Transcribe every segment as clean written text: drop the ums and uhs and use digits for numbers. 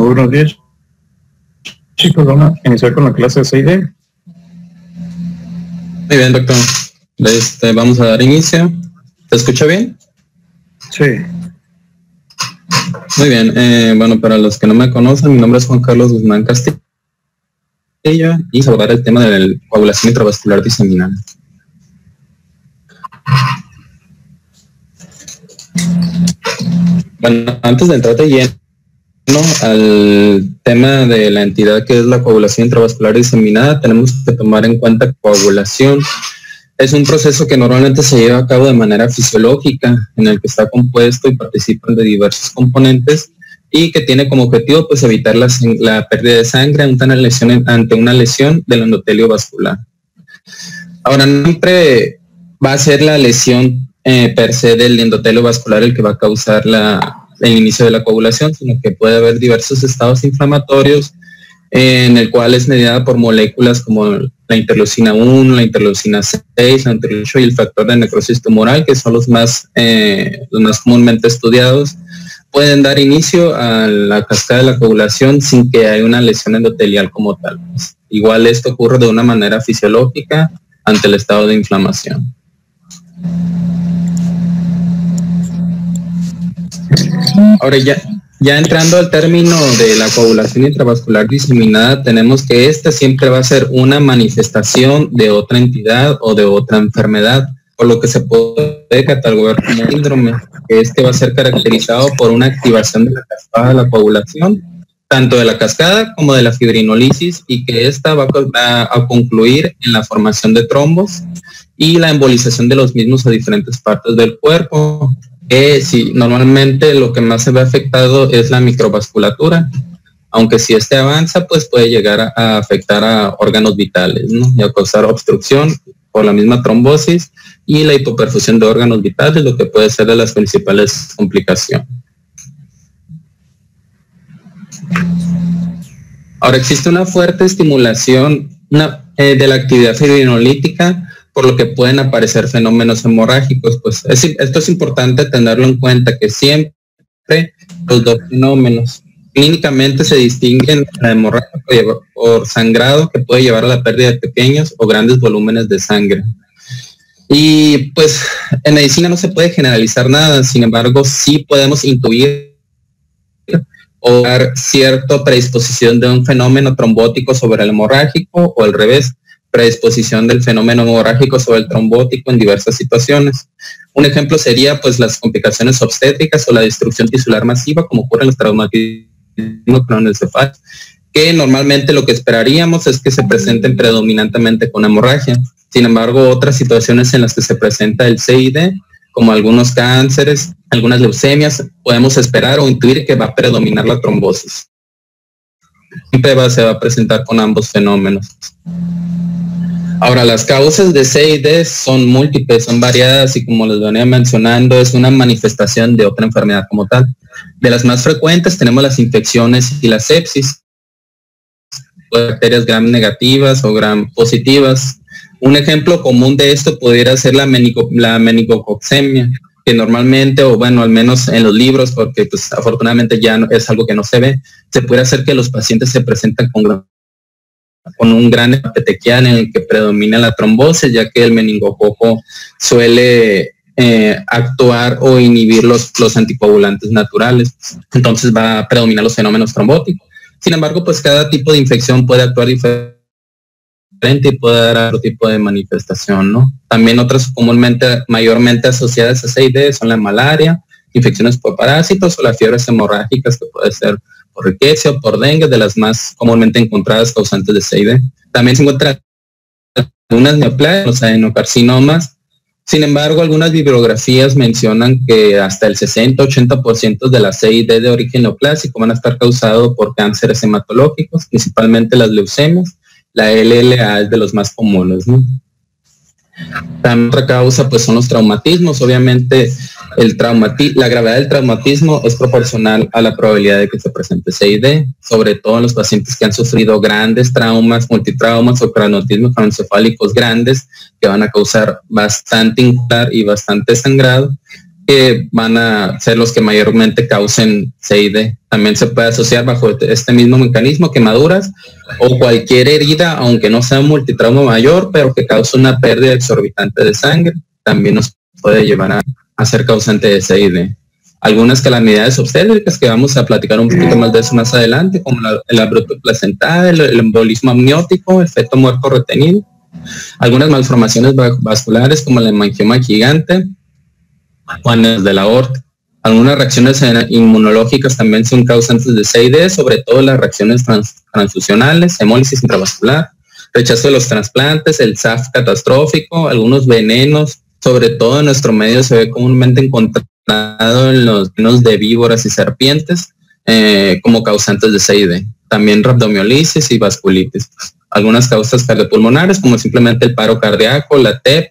Buenos días, chicos. Vamos a iniciar con la clase de CID. Muy bien, doctor. Vamos a dar inicio. ¿Se escucha bien? Sí. Muy bien. Bueno, para los que no me conocen, mi nombre es Juan Carlos Guzmán Castillo y vamos a abordar el tema de la coagulación intravascular diseminada. Bueno, antes de entrar de lleno al tema de la entidad que es la coagulación intravascular diseminada, tenemos que tomar en cuenta que coagulación es un proceso que normalmente se lleva a cabo de manera fisiológica, en el que está compuesto y participan de diversos componentes y que tiene como objetivo pues evitar la pérdida de sangre ante una lesión del endotelio vascular. Ahora, no siempre va a ser la lesión per se del endotelio vascular el que va a causar el inicio de la coagulación, sino que puede haber diversos estados inflamatorios en el cual es mediada por moléculas como la interleucina 1, la interleucina 6, la interleucina 8 y el factor de necrosis tumoral, que son los más comúnmente estudiados. Pueden dar inicio a la cascada de la coagulación sin que haya una lesión endotelial como tal. Igual esto ocurre de una manera fisiológica ante el estado de inflamación. Ahora ya entrando al término de la coagulación intravascular diseminada, tenemos que esta siempre va a ser una manifestación de otra entidad o de otra enfermedad, por lo que se puede catalogar como síndrome, que va a ser caracterizado por una activación de la cascada de la coagulación, tanto de la cascada como de la fibrinolisis, y que esta va a concluir en la formación de trombos y la embolización de los mismos a diferentes partes del cuerpo. Sí, normalmente lo que más se ve afectado es la microvasculatura, aunque si este avanza, pues puede llegar a afectar a órganos vitales, ¿no? Y a causar obstrucción por la misma trombosis y la hipoperfusión de órganos vitales, lo que puede ser de las principales complicaciones. Ahora, existe una fuerte estimulación de la actividad fibrinolítica, por lo que pueden aparecer fenómenos hemorrágicos. Pues esto es importante tenerlo en cuenta, que siempre los dos fenómenos clínicamente se distinguen la hemorragia por sangrado, que puede llevar a la pérdida de pequeños o grandes volúmenes de sangre. Y pues en medicina no se puede generalizar nada, sin embargo sí podemos intuir o dar cierta predisposición de un fenómeno trombótico sobre el hemorrágico o al revés, predisposición del fenómeno hemorrágico sobre el trombótico en diversas situaciones. Un ejemplo sería pues las complicaciones obstétricas o la destrucción tisular masiva, como ocurre en los traumatismos craneoencefálicos, que normalmente lo que esperaríamos es que se presenten predominantemente con hemorragia. Sin embargo, otras situaciones en las que se presenta el CID, como algunos cánceres, algunas leucemias, podemos esperar o intuir que va a predominar la trombosis. Siempre se va a presentar con ambos fenómenos. Ahora, las causas de CID son múltiples, son variadas y como les venía mencionando, es una manifestación de otra enfermedad como tal. De las más frecuentes tenemos las infecciones y la sepsis, bacterias gram negativas o gram positivas. Un ejemplo común de esto pudiera ser la meningococcemia, que normalmente, o bueno, al menos en los libros, porque pues afortunadamente ya no, es algo que no se ve, se puede hacer que los pacientes se presentan con un gran petequial en el que predomina la trombosis, ya que el meningococo suele actuar o inhibir los anticoagulantes naturales. Entonces va a predominar los fenómenos trombóticos. Sin embargo, pues cada tipo de infección puede actuar diferente y puede dar otro tipo de manifestación, ¿no? También otras mayormente asociadas a CID son la malaria, infecciones por parásitos o las fiebres hemorrágicas, que puede ser por riqueza o por dengue, de las más comúnmente encontradas causantes de CID. También se encuentran algunas neoplasias, los adenocarcinomas. Sin embargo, algunas bibliografías mencionan que hasta el 60-80% de la CID de origen neoplásico van a estar causados por cánceres hematológicos, principalmente las leucemias. La LLA es de los más comunes, ¿no? También otra causa pues son los traumatismos. Obviamente la gravedad del traumatismo es proporcional a la probabilidad de que se presente CID, sobre todo en los pacientes que han sufrido grandes traumas, multitraumas o craneotismos craneoencefálicos grandes, que van a causar bastante incular y bastante sangrado. que van a ser los que mayormente causen CID. También se puede asociar bajo este mismo mecanismo quemaduras o cualquier herida, aunque no sea un multitrauma mayor, pero que cause una pérdida exorbitante de sangre, también nos puede llevar a ser causante de CID. Algunas calamidades obstétricas que vamos a platicar un poquito más de eso más adelante, como el abrupto placental, el embolismo amniótico, el feto muerto retenido, algunas malformaciones vasculares como el hemangioma gigante, Juanes de la aorta. Algunas reacciones inmunológicas también son causantes de CID, sobre todo las reacciones transfusionales, hemólisis intravascular, rechazo de los trasplantes, el SAF catastrófico, algunos venenos, sobre todo en nuestro medio se ve comúnmente encontrado en los venenos de víboras y serpientes como causantes de CID. También rabdomiolisis y vasculitis. Algunas causas cardiopulmonares como simplemente el paro cardíaco, la TEP,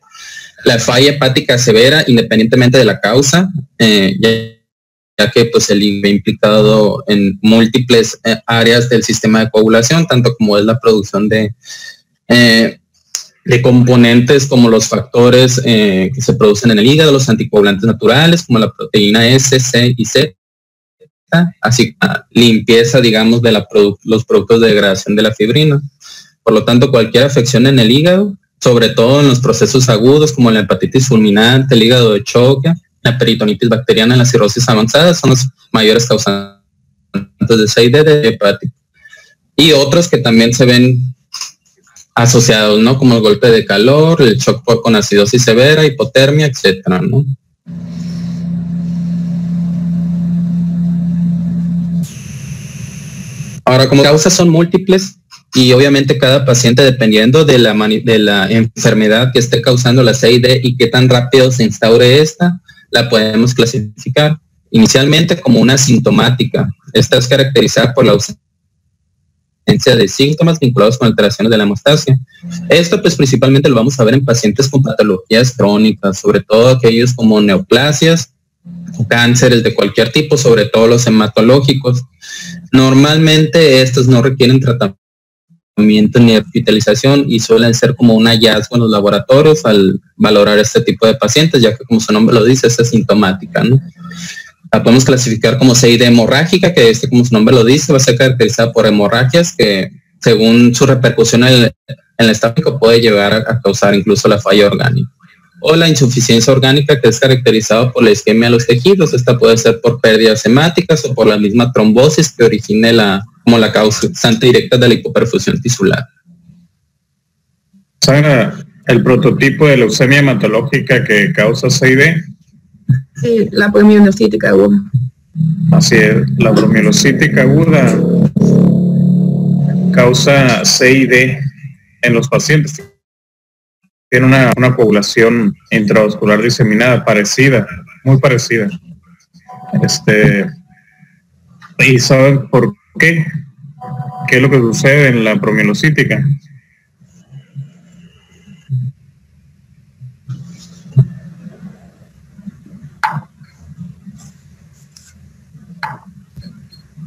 la falla hepática severa, independientemente de la causa, ya que pues el IGE implicado en múltiples áreas del sistema de coagulación, tanto como es la producción de componentes como los factores que se producen en el hígado, los anticoagulantes naturales, como la proteína S, C y Z, así como la limpieza, digamos, de los productos de degradación de la fibrina. Por lo tanto, cualquier afección en el hígado, sobre todo en los procesos agudos como la hepatitis fulminante, el hígado de choque, la peritonitis bacteriana, la cirrosis avanzada, son los mayores causantes de CID de hepático. Y otros que también se ven asociados, ¿no? Como el golpe de calor, el shock con acidosis severa, hipotermia, etcétera, ¿no? Ahora, como causas son múltiples, y obviamente cada paciente, dependiendo de la enfermedad que esté causando la CID y qué tan rápido se instaure esta, la podemos clasificar inicialmente como una sintomática. Esta es caracterizada por la ausencia de síntomas vinculados con alteraciones de la hemostasia. Esto pues principalmente lo vamos a ver en pacientes con patologías crónicas, sobre todo aquellos como neoplasias, cánceres de cualquier tipo, sobre todo los hematológicos. Normalmente estos no requieren tratamiento ni hospitalización y suelen ser como un hallazgo en los laboratorios al valorar este tipo de pacientes, ya que como su nombre lo dice, es asintomática, ¿no? La podemos clasificar como CID hemorrágica, que como su nombre lo dice, va a ser caracterizada por hemorragias que según su repercusión en el estómago puede llegar a causar incluso la falla orgánica. O la insuficiencia orgánica, que es caracterizada por la isquemia de los tejidos. Esta puede ser por pérdidas hemáticas o por la misma trombosis que origine como la causante directa de la hipoperfusión tisular. ¿Saben el prototipo de leucemia hematológica que causa CID? Sí, la polimielocítica aguda. Así es, la polimielocítica aguda causa CID en los pacientes. Tiene una coagulación intravascular diseminada parecida, muy parecida. ¿Y saben por qué? ¿Qué es lo que sucede en la promielocítica?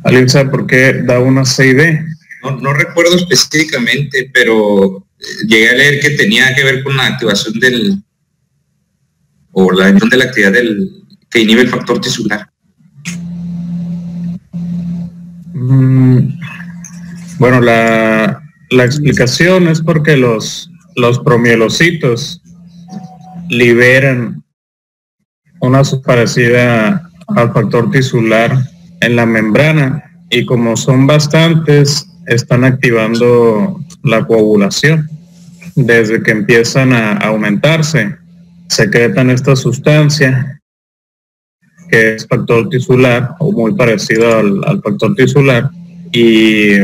¿Alguien sabe por qué da una CID? No recuerdo específicamente, pero llegué a leer que tenía que ver con la activación de la actividad que inhibe el factor tisular. Bueno, la explicación es porque los promielocitos liberan una parecida al factor tisular en la membrana y como son bastantes, están activando la coagulación. Desde que empiezan a aumentarse, secretan esta sustancia que es factor tisular o muy parecido al factor tisular y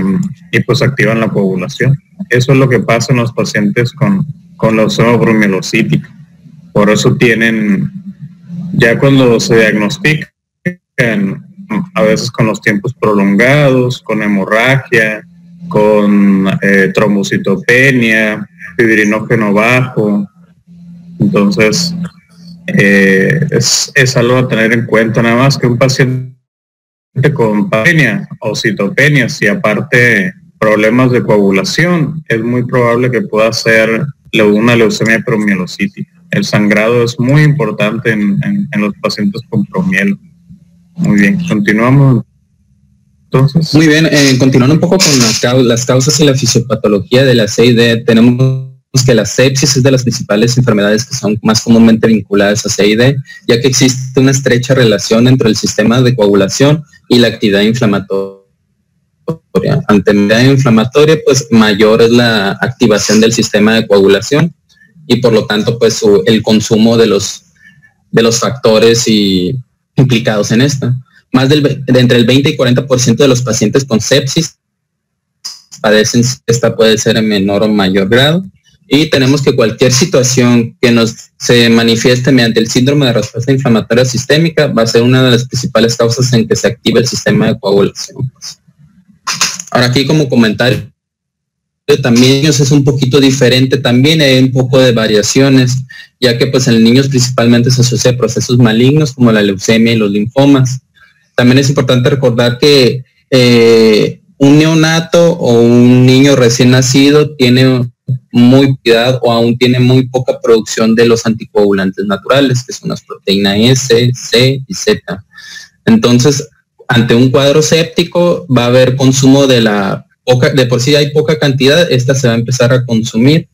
pues activan la coagulación. Eso es lo que pasa en los pacientes con leucemia promielocítica. Por eso tienen, ya cuando se diagnostican, a veces con los tiempos prolongados, con hemorragia, con trombocitopenia, fibrinógeno bajo. Entonces, es algo a tener en cuenta, nada más que un paciente con patopenia o citopenia, si aparte problemas de coagulación, es muy probable que pueda ser una leucemia promielocítica. el sangrado es muy importante en los pacientes con promielo. Muy bien, continuamos. Entonces, muy bien, continuando un poco con las causas y la fisiopatología de la CID, tenemos que la sepsis es de las principales enfermedades que son más comúnmente vinculadas a CID, ya que existe una estrecha relación entre el sistema de coagulación y la actividad inflamatoria. Ante actividad inflamatoria, pues mayor es la activación del sistema de coagulación y por lo tanto, pues el consumo de los factores implicados en esta. Más de entre el 20 y 40% de los pacientes con sepsis padecen, esta puede ser en menor o mayor grado. Y tenemos que cualquier situación que se manifieste mediante el síndrome de respuesta inflamatoria sistémica va a ser una de las principales causas en que se activa el sistema de coagulación. Ahora aquí como comentario, también es un poquito diferente, también hay un poco de variaciones, ya que pues en niños principalmente se asocia a procesos malignos como la leucemia y los linfomas. También es importante recordar que un neonato o un niño recién nacido tiene muy cuidado o aún tiene muy poca producción de los anticoagulantes naturales, que son las proteínas S, C y Z. Entonces, ante un cuadro séptico va a haber consumo de por sí hay poca cantidad, esta se va a empezar a consumir.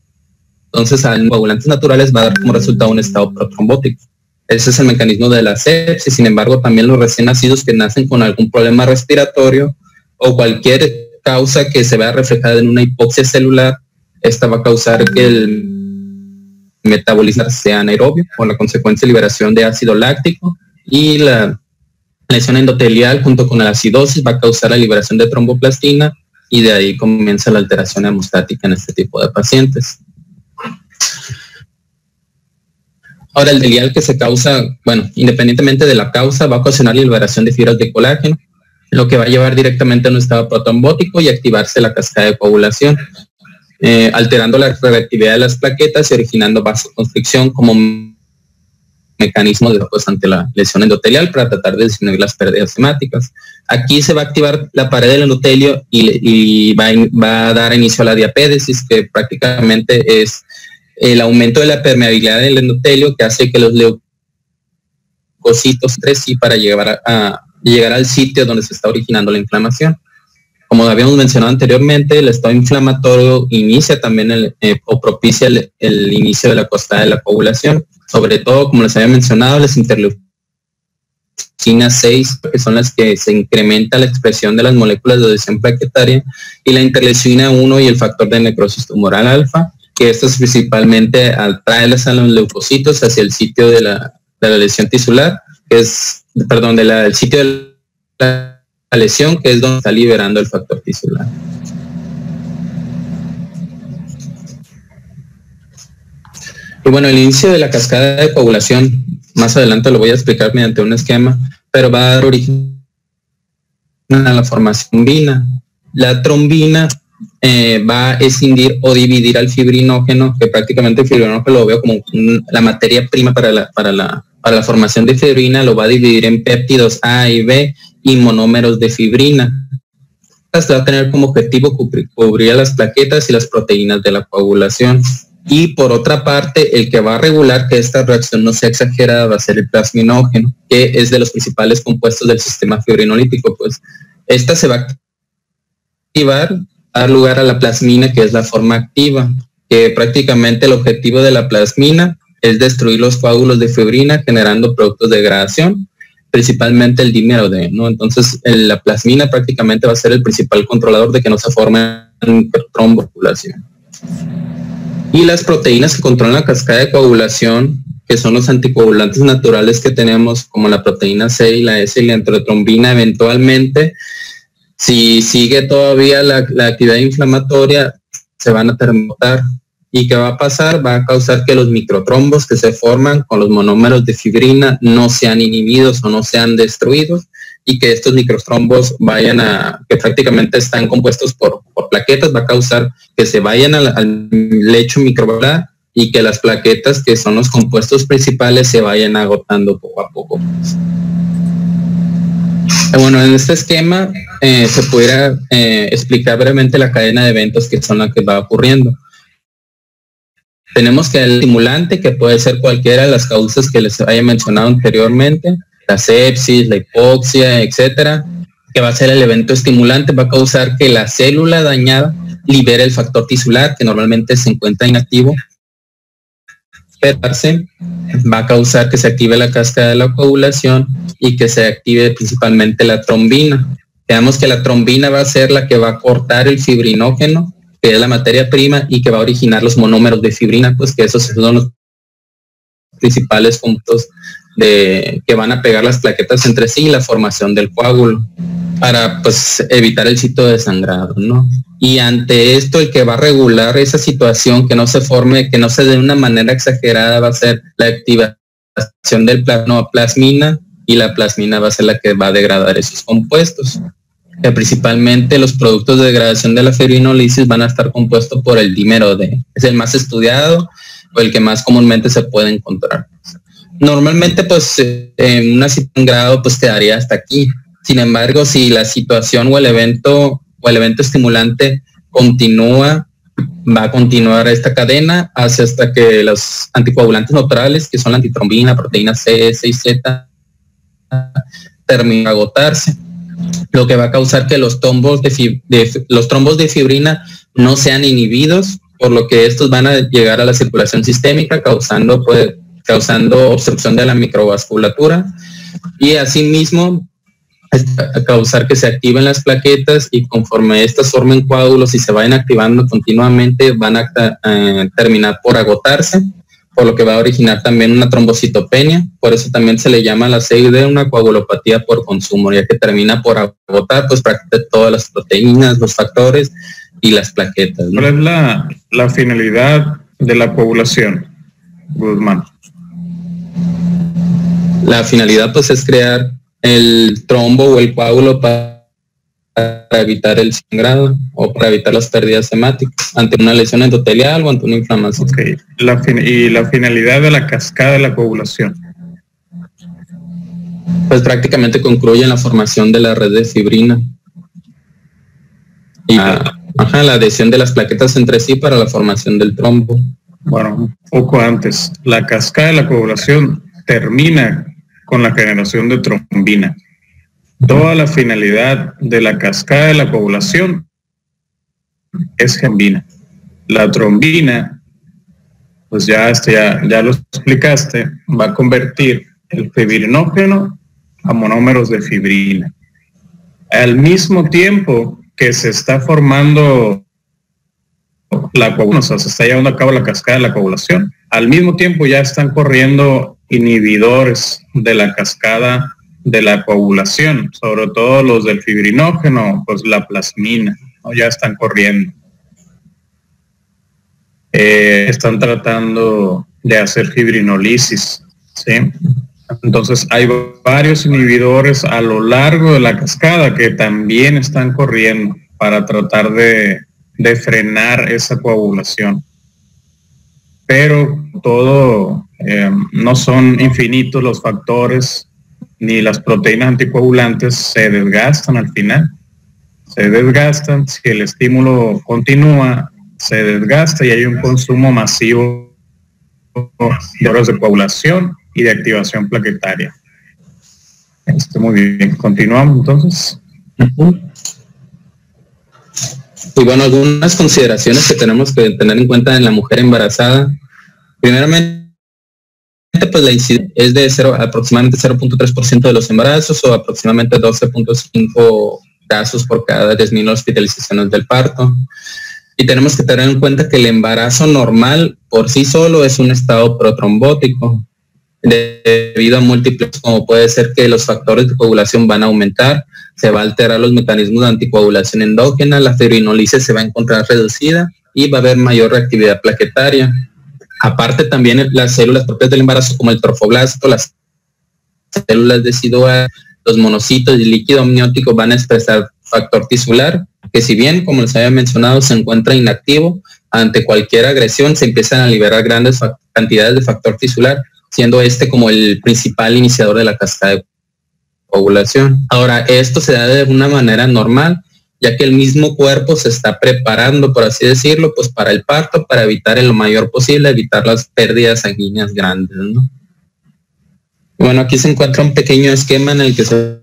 Entonces, a coagulantes naturales va a dar como resultado un estado protrombótico. Ese es el mecanismo de la sepsis. Sin embargo, también los recién nacidos que nacen con algún problema respiratorio o cualquier causa que se vea reflejada en una hipoxia celular, esta va a causar que el metabolismo sea anaerobio por la consecuencia de liberación de ácido láctico, y la lesión endotelial junto con la acidosis va a causar la liberación de tromboplastina y de ahí comienza la alteración hemostática en este tipo de pacientes. Ahora, el endotelial que se causa, bueno, independientemente de la causa, va a ocasionar la liberación de fibras de colágeno, lo que va a llevar directamente a un estado protrombótico y activarse la cascada de coagulación, alterando la reactividad de las plaquetas y originando vasoconstricción como mecanismo ante la lesión endotelial para tratar de disminuir las pérdidas hemáticas. Aquí se va a activar la pared del endotelio y va a dar inicio a la diapédesis, que prácticamente es el aumento de la permeabilidad del endotelio que hace que los leucocitos crezcan para llegar al sitio donde se está originando la inflamación. Como habíamos mencionado anteriormente, el estado inflamatorio inicia también o propicia el inicio de la cascada de la coagulación, sobre todo, como les había mencionado, las interleucinas 6, que son las que se incrementa la expresión de las moléculas de adhesión plaquetaria, y la interleucina 1 y el factor de necrosis tumoral alfa, que estos principalmente atraen a los leucocitos hacia el sitio de la lesión tisular, del sitio de la lesión, que es donde está liberando el factor tisular. Y bueno, el inicio de la cascada de coagulación, más adelante lo voy a explicar mediante un esquema, pero va a dar origen a la formación trombina. La trombina va a escindir o dividir al fibrinógeno, que prácticamente el fibrinógeno lo veo como la materia prima para la formación de fibrina, lo va a dividir en péptidos A y B y monómeros de fibrina. Esta va a tener como objetivo cubrir las plaquetas y las proteínas de la coagulación. Y por otra parte, el que va a regular que esta reacción no sea exagerada va a ser el plasminógeno, que es de los principales compuestos del sistema fibrinolítico. Pues esta se va a activar, a dar lugar a la plasmina, que es la forma activa, que prácticamente el objetivo de la plasmina es destruir los coágulos de fibrina generando productos de degradación, principalmente el dímero D, ¿no? Entonces la plasmina prácticamente va a ser el principal controlador de que no se forme trombocoagulación. Y las proteínas que controlan la cascada de coagulación, que son los anticoagulantes naturales que tenemos, como la proteína C y la S y la enterotrombina, eventualmente, si sigue todavía la actividad inflamatoria, se van a terminar. ¿Y qué va a pasar? Va a causar que los microtrombos que se forman con los monómeros de fibrina no sean inhibidos o no sean destruidos, y que estos microtrombos que prácticamente están compuestos por plaquetas, va a causar que se vayan al lecho microvalvular y que las plaquetas, que son los compuestos principales, se vayan agotando poco a poco. Bueno, en este esquema se pudiera explicar brevemente la cadena de eventos que son las que va ocurriendo. Tenemos que el estimulante, que puede ser cualquiera de las causas que les haya mencionado anteriormente, la sepsis, la hipoxia, etcétera, que va a ser el evento estimulante, va a causar que la célula dañada libere el factor tisular, que normalmente se encuentra inactivo, va a causar que se active la cascada de la coagulación y que se active principalmente la trombina. Veamos que la trombina va a ser la que va a cortar el fibrinógeno, que es la materia prima, y que va a originar los monómeros de fibrina, pues que esos son los principales puntos que van a pegar las plaquetas entre sí y la formación del coágulo, para pues evitar el sitio de sangrado, ¿no? Y ante esto, el que va a regular esa situación, que no se forme, que no se dé de una manera exagerada, va a ser la activación del plasmina, y la plasmina va a ser la que va a degradar esos compuestos. Que principalmente los productos de degradación de la fibrinolisis van a estar compuestos por el dímero D. Es el más estudiado o el que más comúnmente se puede encontrar. Normalmente, pues, en una sangrado, pues quedaría hasta aquí. Sin embargo, si la situación o el evento estimulante continúa, va a continuar esta cadena hasta que los anticoagulantes neutrales, que son la antitrombina, proteína C, S y Z, terminen de agotarse, lo que va a causar que los trombos de fibrina no sean inhibidos, por lo que estos van a llegar a la circulación sistémica, causando obstrucción de la microvasculatura, y asimismo a causar que se activen las plaquetas, y conforme estas formen coágulos y se vayan activando continuamente, van a terminar por agotarse, por lo que va a originar también una trombocitopenia. Por eso también se le llama a la CID una coagulopatía por consumo, ya que termina por agotar pues prácticamente todas las proteínas, los factores y las plaquetas, ¿no? ¿Cuál es la finalidad de la coagulación, Guzmán? La finalidad pues es crear el trombo o el coágulo para evitar el sangrado o para evitar las pérdidas hemáticas ante una lesión endotelial o ante una inflamación. Okay. ¿Y la finalidad de la cascada de la coagulación? Pues prácticamente concluye en la formación de la red de fibrina y la adhesión de las plaquetas entre sí para la formación del trombo. Bueno, un poco antes, la cascada de la coagulación termina con la generación de trombina. Toda la finalidad de la cascada de la coagulación es trombina. La trombina, pues ya lo explicaste, va a convertir el fibrinógeno a monómeros de fibrina. Al mismo tiempo que se está formando la coagulación, o sea, se está llevando a cabo la cascada de la coagulación, al mismo tiempo ya están corriendo inhibidores de la cascada de la coagulación, sobre todo los del fibrinógeno, pues la plasmina, ¿no? Ya están corriendo. Están tratando de hacer fibrinolisis, ¿sí? Entonces hay varios inhibidores a lo largo de la cascada que también están corriendo para tratar de frenar esa coagulación. Pero no son infinitos los factores, ni las proteínas anticoagulantes se desgastan al final. Se desgastan, si el estímulo continúa, se desgasta y hay un consumo masivo de horas de coagulación y de activación plaquetaria. Muy bien, continuamos entonces. Y bueno, algunas consideraciones que tenemos que tener en cuenta en la mujer embarazada. Primeramente, pues la incidencia es de aproximadamente 0.3% de los embarazos, o aproximadamente 12.5 casos por cada 10.000 hospitalizaciones del parto. Y tenemos que tener en cuenta que el embarazo normal por sí solo es un estado protrombótico, debido a múltiples, como puede ser que los factores de coagulación van a aumentar, se va a alterar los mecanismos de anticoagulación endógena, la fibrinolisis se va a encontrar reducida y va a haber mayor reactividad plaquetaria. Aparte también las células propias del embarazo, como el trofoblasto, las células deciduales, los monocitos y el líquido amniótico van a expresar factor tisular, que si bien, como les había mencionado, se encuentra inactivo, ante cualquier agresión se empiezan a liberar grandes cantidades de factor tisular, siendo este como el principal iniciador de la cascada de coagulación. Ahora, esto se da de una manera normal, ya que el mismo cuerpo se está preparando, por así decirlo, pues para el parto, para evitar en lo mayor posible, evitar las pérdidas sanguíneas grandes, ¿no? Bueno, aquí se encuentra un pequeño esquema en el que se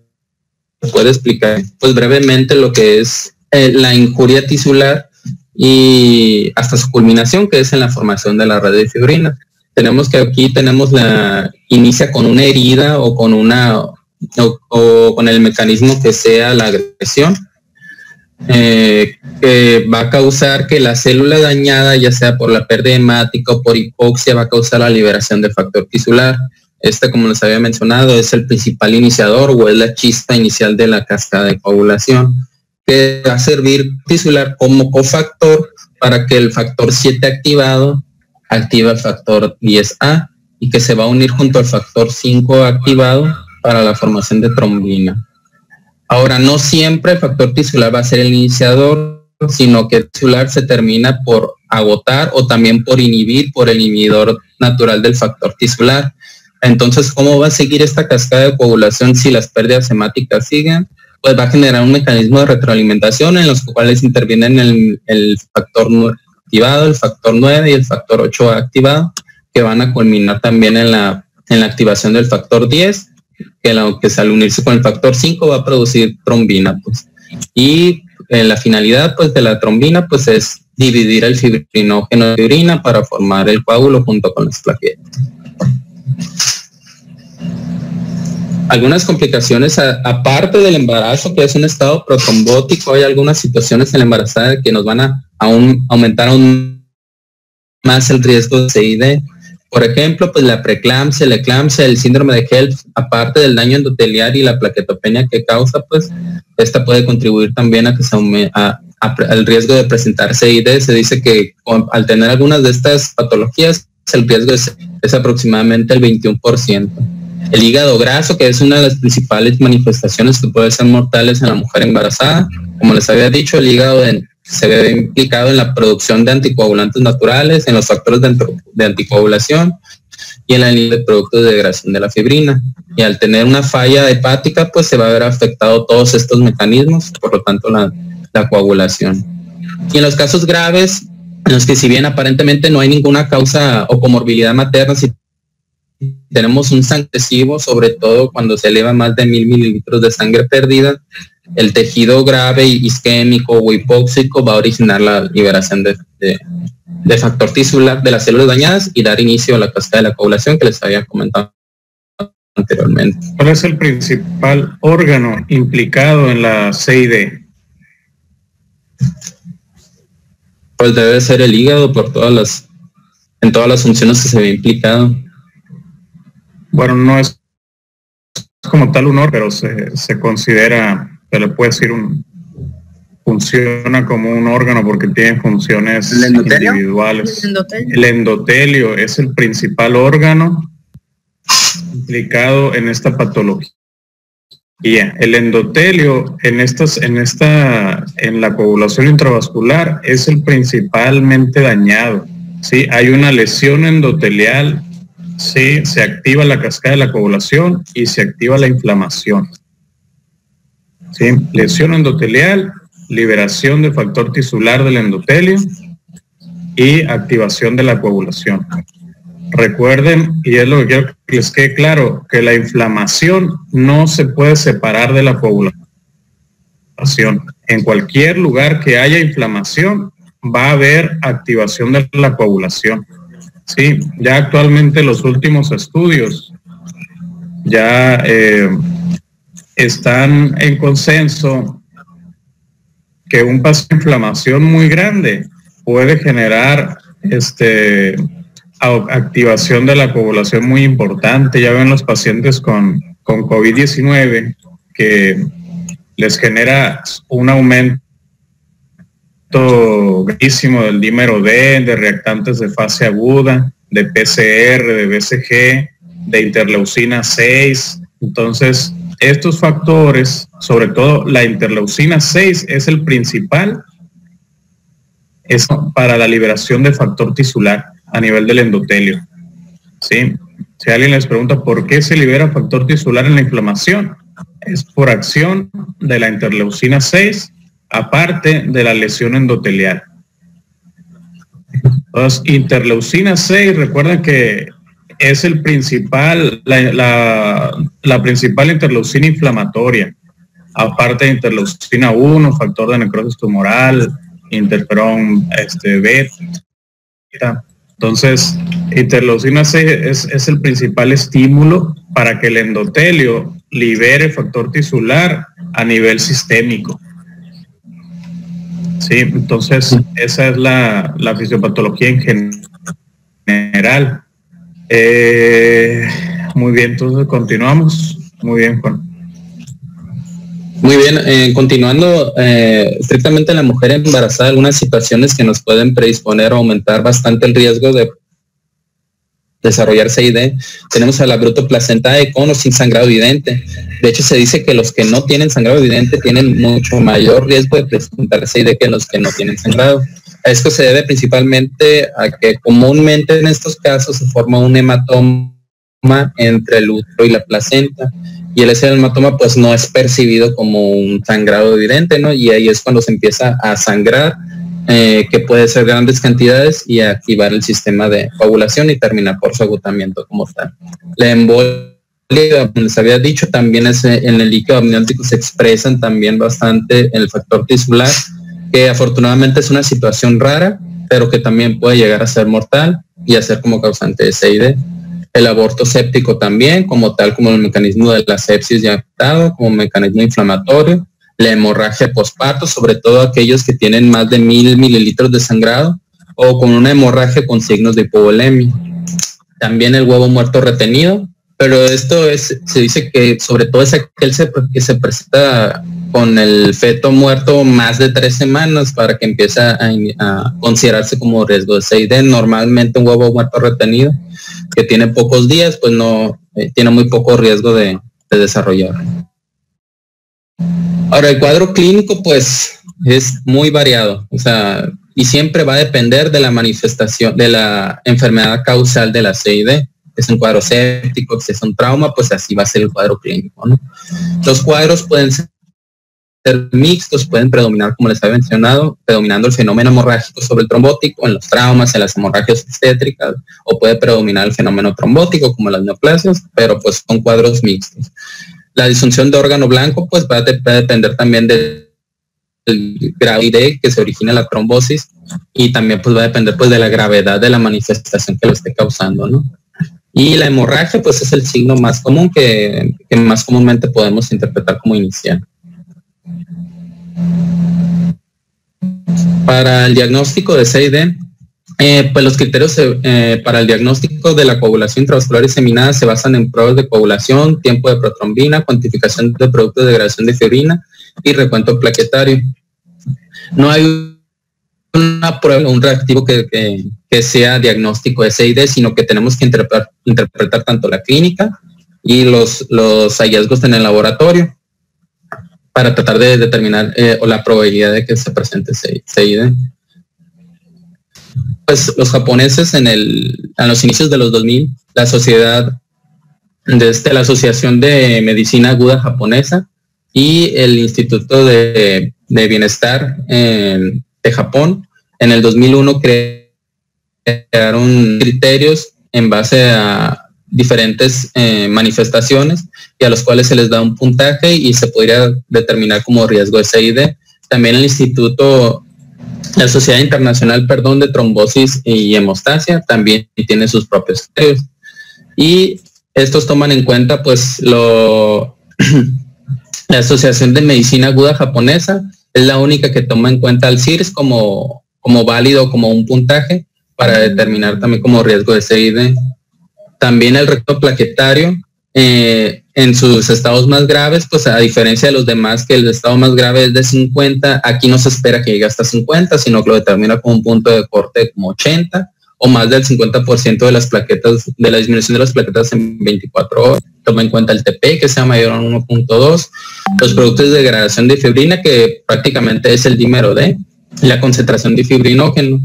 puede explicar, pues brevemente, lo que es la injuria tisular y hasta su culminación, que es en la formación de la red de fibrina. Tenemos que aquí inicia con una herida o con o con el mecanismo que sea la agresión, que va a causar que la célula dañada, ya sea por la pérdida hemática o por hipoxia, va a causar la liberación de factor tisular. Como les había mencionado, es el principal iniciador o es la chispa inicial de la cascada de coagulación, que va a servir tisular como cofactor para que el factor 7 activado activa el factor 10A y que se va a unir junto al factor 5 activado para la formación de trombina. Ahora, no siempre el factor tisular va a ser el iniciador, sino que el tisular se termina por agotar o también por inhibir por el inhibidor natural del factor tisular. Entonces, ¿cómo va a seguir esta cascada de coagulación si las pérdidas hemáticas siguen? Pues va a generar un mecanismo de retroalimentación en los cuales intervienen el factor activado, el factor 9 y el factor 8 activado, que van a culminar también en la activación del factor 10, que al unirse con el factor 5 va a producir trombina, pues. Y la finalidad, pues, de la trombina, pues, es dividir el fibrinógeno de fibrina para formar el coágulo junto con las plaquetas. Algunas complicaciones aparte del embarazo, que es un estado protrombótico, hay algunas situaciones en la embarazada que nos van a aumentar aún más el riesgo de CID. Por ejemplo, pues la preeclampsia, la eclampsia, el síndrome de HELLP, aparte del daño endotelial y la plaquetopenia que causa, pues esta puede contribuir también a que se al riesgo de presentar CID. Se dice que al tener algunas de estas patologías, el riesgo es aproximadamente el 21%. El hígado graso, que es una de las principales manifestaciones que pueden ser mortales en la mujer embarazada. Como les había dicho, el hígado se ve implicado en la producción de anticoagulantes naturales, en los factores de anticoagulación y en la línea de productos de degradación de la fibrina. Y al tener una falla hepática, pues se va a ver afectado todos estos mecanismos, por lo tanto la coagulación. Y en los casos graves, en los que si bien aparentemente no hay ninguna causa o comorbilidad materna, si tenemos un sangre excesivo, sobre todo cuando se eleva más de 1000 mililitros de sangre perdida, el tejido grave, isquémico o hipóxico va a originar la liberación de factor tisular de las células dañadas y dar inicio a la cascada de la coagulación que les había comentado anteriormente. ¿Cuál es el principal órgano implicado en la CID? Pues debe ser el hígado en todas las funciones que se ve implicado. Bueno, no es como tal un órgano, pero se considera, se le puede decir funciona como un órgano porque tiene funciones individuales. El endotelio es el principal órgano implicado en esta patología. El endotelio en la coagulación intravascular es el principalmente dañado. ¿Sí? Hay una lesión endotelial. Sí, se activa la cascada de la coagulación y se activa la inflamación. ¿Sí? Lesión endotelial, liberación de factor tisular del endotelio y activación de la coagulación. Recuerden, y es lo que quiero que les quede claro, que la inflamación no se puede separar de la coagulación. En cualquier lugar que haya inflamación va a haber activación de la coagulación. Sí, ya actualmente los últimos estudios ya están en consenso que un paso de inflamación muy grande puede generar activación de la coagulación muy importante. Ya ven los pacientes con COVID-19 que les genera un aumento gravísimo del dímero D, de reactantes de fase aguda, de PCR, de BCG, de interleucina 6. Entonces, estos factores, sobre todo la interleucina 6, es el principal para la liberación de factor tisular a nivel del endotelio. ¿Sí? Si alguien les pregunta por qué se libera factor tisular en la inflamación, es por acción de la interleucina 6 aparte de la lesión endotelial. Entonces, interleucina 6, recuerden que es el principal, la principal interleucina inflamatoria, aparte de interleucina 1, factor de necrosis tumoral, interferón beta. Entonces, interleucina 6 es el principal estímulo para que el endotelio libere factor tisular a nivel sistémico. Sí, entonces esa es la fisiopatología en general. Muy bien, entonces continuamos. Muy bien, Juan. Muy bien, continuando estrictamente en la mujer embarazada, algunas situaciones que nos pueden predisponer o aumentar bastante el riesgo de desarrollar CID. Tenemos a la brutoplacentae con o sin sangrado evidente. De hecho, se dice que los que no tienen sangrado evidente tienen mucho mayor riesgo de presentar CID que los que no tienen sangrado. Esto se debe principalmente a que comúnmente en estos casos se forma un hematoma entre el útero y la placenta, y ese hematoma pues no es percibido como un sangrado evidente, ¿no? Y ahí es cuando se empieza a sangrar, que puede ser grandes cantidades, y activar el sistema de coagulación y terminar por su agotamiento como tal. La embolia, como les había dicho, también es en el líquido amniótico, se expresan también bastante el factor tisular, que afortunadamente es una situación rara, pero que también puede llegar a ser mortal y a ser como causante de CID. El aborto séptico también, como tal, como el mecanismo de la sepsis ya afectado, como mecanismo inflamatorio. La hemorragia posparto, sobre todo aquellos que tienen más de 1000 mililitros de sangrado o con una hemorragia con signos de hipovolemia. También el huevo muerto retenido, pero esto se dice que sobre todo es aquel que se presenta con el feto muerto más de 3 semanas para que empiece a considerarse como riesgo de CID. Normalmente un huevo muerto retenido que tiene pocos días, pues no tiene muy poco riesgo de desarrollar. Ahora, el cuadro clínico pues es muy variado, o sea, y siempre va a depender de la manifestación de la enfermedad causal de la CID. Es un cuadro séptico, si es un trauma, pues así va a ser el cuadro clínico, ¿no? Los cuadros pueden ser mixtos, pueden predominar, como les había mencionado, predominando el fenómeno hemorrágico sobre el trombótico en los traumas, en las hemorragias obstétricas, o puede predominar el fenómeno trombótico como las neoplasias, pero pues con cuadros mixtos. La disfunción de órgano blanco pues va a depender también del grado ID que se origina la trombosis, y también pues va a depender pues de la gravedad de la manifestación que lo esté causando, ¿no? Y la hemorragia pues es el signo más común que más comúnmente podemos interpretar como inicial. Para el diagnóstico de CID, pues los criterios para el diagnóstico de la coagulación intravascular diseminada se basan en pruebas de coagulación, tiempo de protrombina, cuantificación de productos de degradación de fibrina y recuento plaquetario. No hay una prueba, un reactivo que sea diagnóstico de CID, sino que tenemos que interpretar tanto la clínica y los hallazgos en el laboratorio para tratar de determinar la probabilidad de que se presente CID. Pues los japoneses a los inicios de los 2000, la la Asociación de Medicina Aguda Japonesa y el Instituto de Bienestar de Japón, en el 2001 crearon criterios en base a diferentes manifestaciones, y a los cuales se les da un puntaje y se podría determinar como riesgo de CID. También el Instituto, la Sociedad Internacional, de Trombosis y Hemostasia, también tiene sus propios criterios. Y estos toman en cuenta pues la Asociación de Medicina Aguda Japonesa es la única que toma en cuenta al CIRS como válido, como un puntaje para determinar también como riesgo de CID. También el recto plaquetario, en sus estados más graves, pues a diferencia de los demás, que el estado más grave es de 50, aquí no se espera que llegue hasta 50, sino que lo determina como un punto de corte como 80, o más del 50% de las plaquetas, de la disminución de las plaquetas en 24 horas. Toma en cuenta el TP, que sea mayor a 1.2, los productos de degradación de fibrina, que prácticamente es el dímero D, y la concentración de fibrinógeno.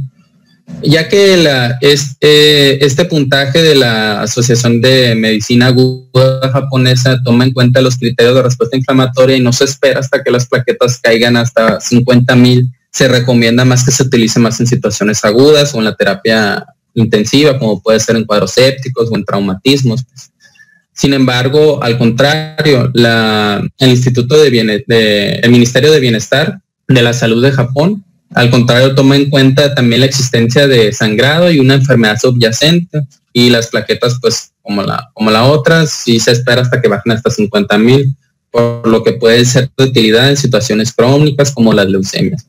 Ya que este puntaje de la Asociación de Medicina Aguda Japonesa toma en cuenta los criterios de respuesta inflamatoria y no se espera hasta que las plaquetas caigan hasta 50,000, se recomienda más que se utilice más en situaciones agudas o en la terapia intensiva, como puede ser en cuadros sépticos o en traumatismos. Sin embargo, al contrario, el Ministerio de Bienestar de la Salud de Japón, al contrario, toma en cuenta también la existencia de sangrado y una enfermedad subyacente, y las plaquetas, pues, como la otra, sí se espera hasta que bajen hasta 50,000, por lo que puede ser de utilidad en situaciones crónicas como las leucemias.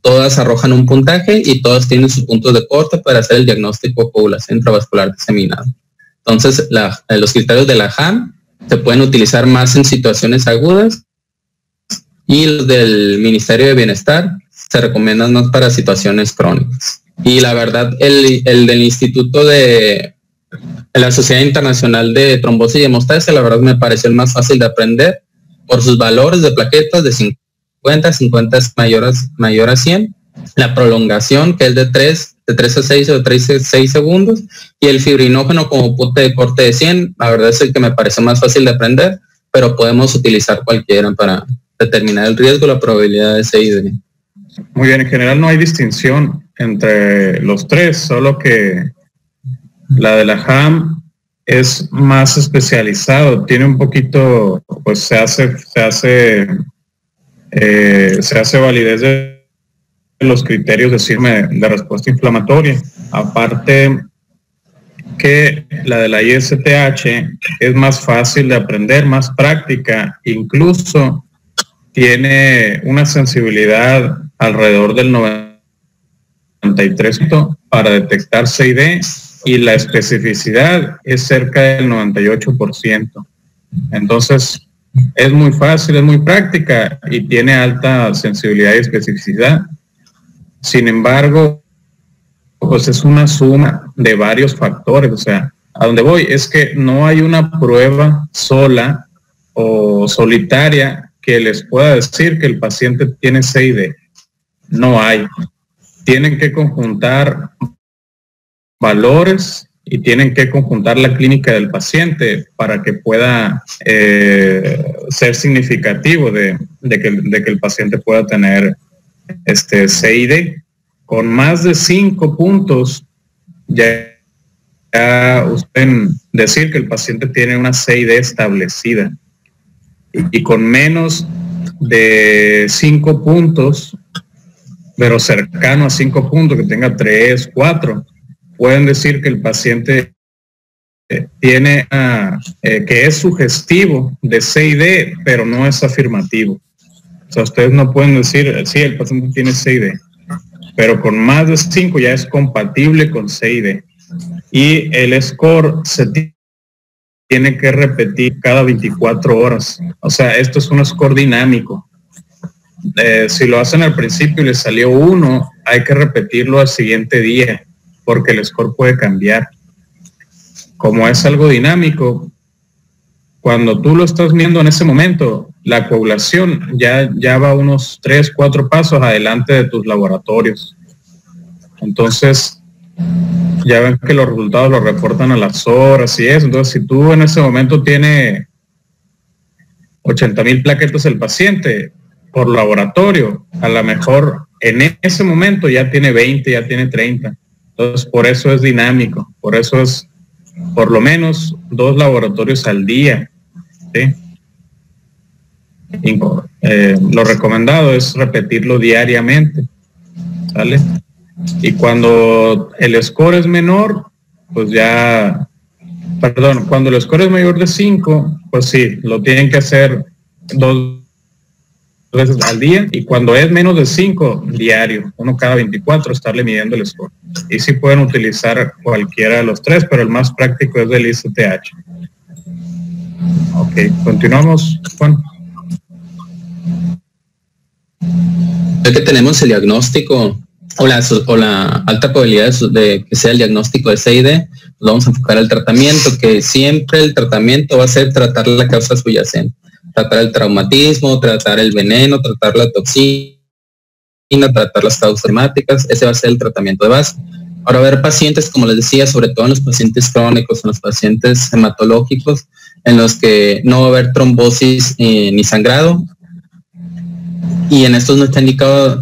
Todas arrojan un puntaje y todas tienen sus puntos de corte para hacer el diagnóstico de coagulación intravascular diseminada. Entonces, los criterios de la JAM se pueden utilizar más en situaciones agudas y los del Ministerio de Bienestar se recomiendan más para situaciones crónicas. Y la verdad, el del Instituto de la Sociedad Internacional de Trombosis y Hemostasia, la verdad me pareció el más fácil de aprender por sus valores de plaquetas de 50 es mayor a 100, la prolongación que es de 3 a 6 o de 3 a 6 segundos, y el fibrinógeno como punto de corte de 100, la verdad es el que me pareció más fácil de aprender, pero podemos utilizar cualquiera para determinar el riesgo, la probabilidad de CID. Muy bien, en general no hay distinción entre los tres, solo que la de la JAM es más especializado, tiene un poquito, pues se hace validez de los criterios de respuesta inflamatoria. Aparte que la de la ISTH es más fácil de aprender, más práctica, incluso tiene una sensibilidad alrededor del 93% para detectar CID y la especificidad es cerca del 98%. Entonces, es muy fácil, es muy práctica y tiene alta sensibilidad y especificidad. Sin embargo, pues es una suma de varios factores. O sea, a donde voy es que no hay una prueba sola o solitaria que les pueda decir que el paciente tiene CID. No hay. Tienen que conjuntar valores y tienen que conjuntar la clínica del paciente para que pueda ser significativo de que el paciente pueda tener CID. Con más de 5 puntos ya usted pueden decir que el paciente tiene una CID establecida, y con menos de 5 puntos, pero cercano a 5 puntos, que tenga 3, 4, pueden decir que el paciente tiene que es sugestivo de CID, pero no es afirmativo. O sea, ustedes no pueden decir, sí, el paciente tiene CID, pero con más de 5 ya es compatible con CID. Y el score se tiene que repetir cada 24 horas. O sea, esto es un score dinámico. Si lo hacen al principio y les salió 1, hay que repetirlo al siguiente día, porque el score puede cambiar. Como es algo dinámico, cuando tú lo estás viendo en ese momento, la coagulación ya va unos 3, 4 pasos adelante de tus laboratorios. Entonces, ya ven que los resultados los reportan a las horas y eso. Entonces, si tú en ese momento tiene 80,000 plaquetas el paciente por laboratorio, a lo mejor en ese momento ya tiene 20, ya tiene 30. Entonces, por eso es dinámico, por eso es por lo menos 2 laboratorios al día, ¿sí? Lo recomendado es repetirlo diariamente, ¿sale? Y cuando el score es menor, pues cuando el score es mayor de 5, pues sí, lo tienen que hacer 2 veces al día, y cuando es menos de 5, diario, uno cada 24, estarle midiendo el score. Y sí pueden utilizar cualquiera de los 3, pero el más práctico es del ISTH. Ok, continuamos, Juan. Ya que tenemos el diagnóstico o la alta probabilidad de que sea el diagnóstico de CID, nos vamos a enfocar al tratamiento, que siempre el tratamiento va a ser tratar la causa subyacente, tratar el traumatismo, tratar el veneno, tratar la toxina, tratar las causas hemáticas. Ese va a ser el tratamiento de base. Ahora, haber pacientes, como les decía, sobre todo en los pacientes crónicos, en los pacientes hematológicos, en los que no va a haber trombosis ni sangrado, y en estos no está indicado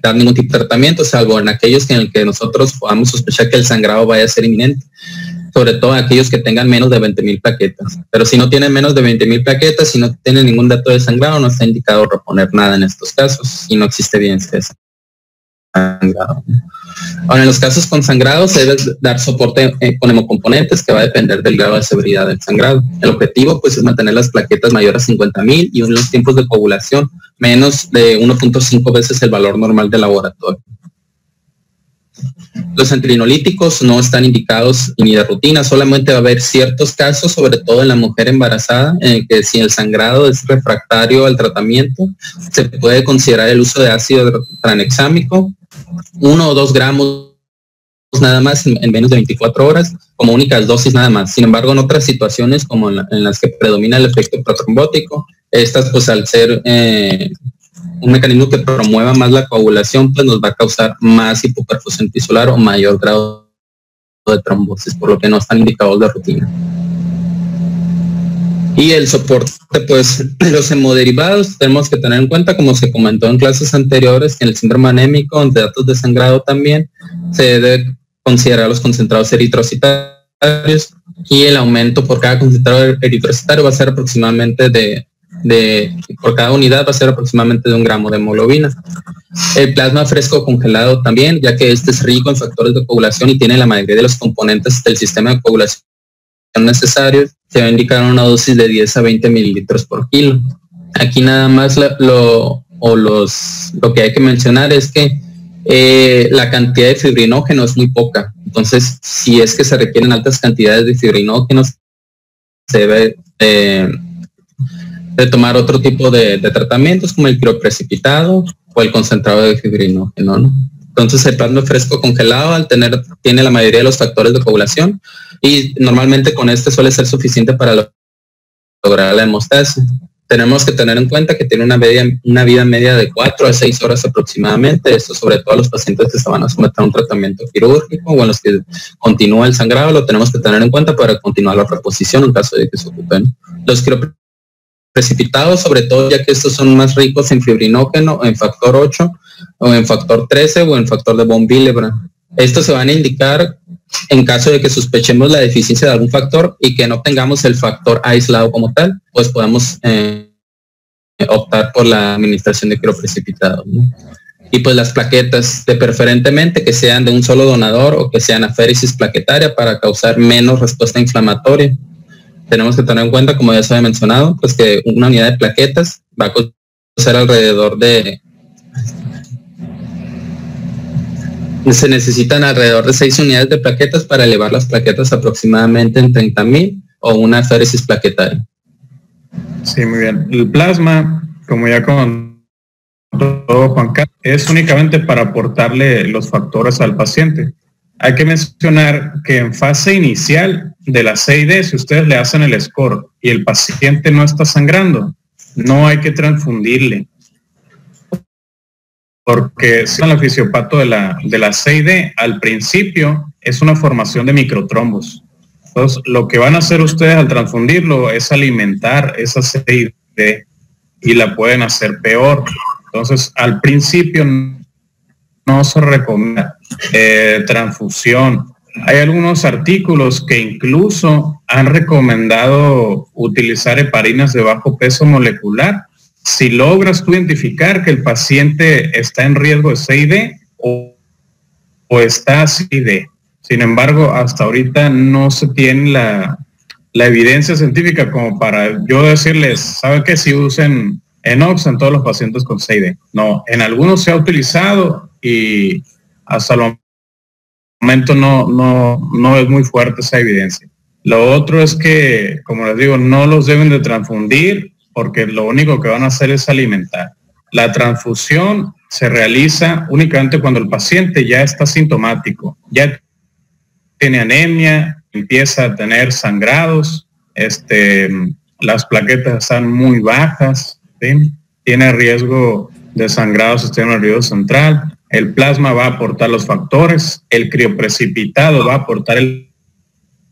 dar ningún tipo de tratamiento, salvo en aquellos en el que nosotros podamos sospechar que el sangrado vaya a ser inminente, sobre todo aquellos que tengan menos de 20,000 plaquetas. Pero si no tienen menos de 20,000 plaquetas, si no tienen ningún dato de sangrado, no está indicado reponer nada en estos casos y no existe evidencia de sangrado. Ahora, en los casos con sangrado se debe dar soporte con hemocomponentes, que va a depender del grado de severidad del sangrado. El objetivo pues es mantener las plaquetas mayores a 50,000 y unos tiempos de coagulación menos de 1.5 veces el valor normal del laboratorio. Los antilinolíticos no están indicados ni de rutina, solamente va a haber ciertos casos, sobre todo en la mujer embarazada, en el que si el sangrado es refractario al tratamiento, se puede considerar el uso de ácido tranexámico, 1 o 2 gramos nada más en menos de 24 horas, como únicas dosis nada más. Sin embargo, en otras situaciones, como en las que predomina el efecto protrombótico, estas pues al ser un mecanismo que promueva más la coagulación, pues nos va a causar más hipoperfusión tisular o mayor grado de trombosis, por lo que no están indicados de rutina. Y el soporte, pues, de los hemoderivados, tenemos que tener en cuenta, como se comentó en clases anteriores, que en el síndrome anémico, de datos de sangrado también, se debe considerar los concentrados eritrocitarios, y el aumento por cada concentrado eritrocitario va a ser aproximadamente por cada unidad va a ser aproximadamente de 1 gramo de hemoglobina. El plasma fresco congelado también, ya que este es rico en factores de coagulación y tiene la mayoría de los componentes del sistema de coagulación necesarios, se va a indicar una dosis de 10 a 20 mililitros por kilo. Aquí nada más lo que hay que mencionar es que la cantidad de fibrinógeno es muy poca. Entonces, si es que se requieren altas cantidades de fibrinógenos, se debe de tomar otro tipo de tratamientos como el crioprecipitado o el concentrado de fibrinógeno, ¿no? Entonces el plasma fresco congelado tiene la mayoría de los factores de coagulación y normalmente con este suele ser suficiente para lograr la hemostasis. Tenemos que tener en cuenta que tiene una vida media de 4 a 6 horas aproximadamente, esto sobre todo a los pacientes que se van a someter a un tratamiento quirúrgico o en los que continúa el sangrado, lo tenemos que tener en cuenta para continuar la reposición en caso de que se ocupen. Los precipitados, sobre todo ya que estos son más ricos en fibrinógeno, en factor 8 o en factor 13 o en factor de von Willebrand. Estos se van a indicar en caso de que sospechemos la deficiencia de algún factor y que no tengamos el factor aislado como tal, pues podemos optar por la administración de crioprecipitados, ¿no? Y pues las plaquetas, preferentemente que sean de un solo donador o que sean aféresis plaquetaria para causar menos respuesta inflamatoria. Tenemos que tener en cuenta, como ya se había mencionado, pues que una unidad de plaquetas va a costar alrededor se necesitan alrededor de 6 unidades de plaquetas para elevar las plaquetas aproximadamente en 30,000 o una aféresis plaquetaria. Sí, muy bien. El plasma, como ya contó Juan Carlos, es únicamente para aportarle los factores al paciente. Hay que mencionar que en fase inicial de la CID, si ustedes le hacen el score y el paciente no está sangrando, no hay que transfundirle. Porque si el fisiopato de la CID, al principio es una formación de microtrombos. Entonces, lo que van a hacer ustedes al transfundirlo es alimentar esa CID y la pueden hacer peor. Entonces, al principio no se recomienda transfusión. Hay algunos artículos que incluso han recomendado utilizar heparinas de bajo peso molecular si logras tú identificar que el paciente está en riesgo de CID o está CID. Sin embargo, hasta ahorita no se tiene la evidencia científica como para yo decirles, ¿sabe qué? Si usen Enox en todos los pacientes con CID. No, en algunos se ha utilizado y hasta el momento no es muy fuerte esa evidencia. Lo otro es que, como les digo, no los deben de transfundir porque lo único que van a hacer es alimentar. La transfusión se realiza únicamente cuando el paciente ya está sintomático, ya tiene anemia, empieza a tener sangrados, las plaquetas están muy bajas, ¿sí? Tiene riesgo de sangrado sistema nervioso central. El plasma va a aportar los factores, el crioprecipitado va a aportar el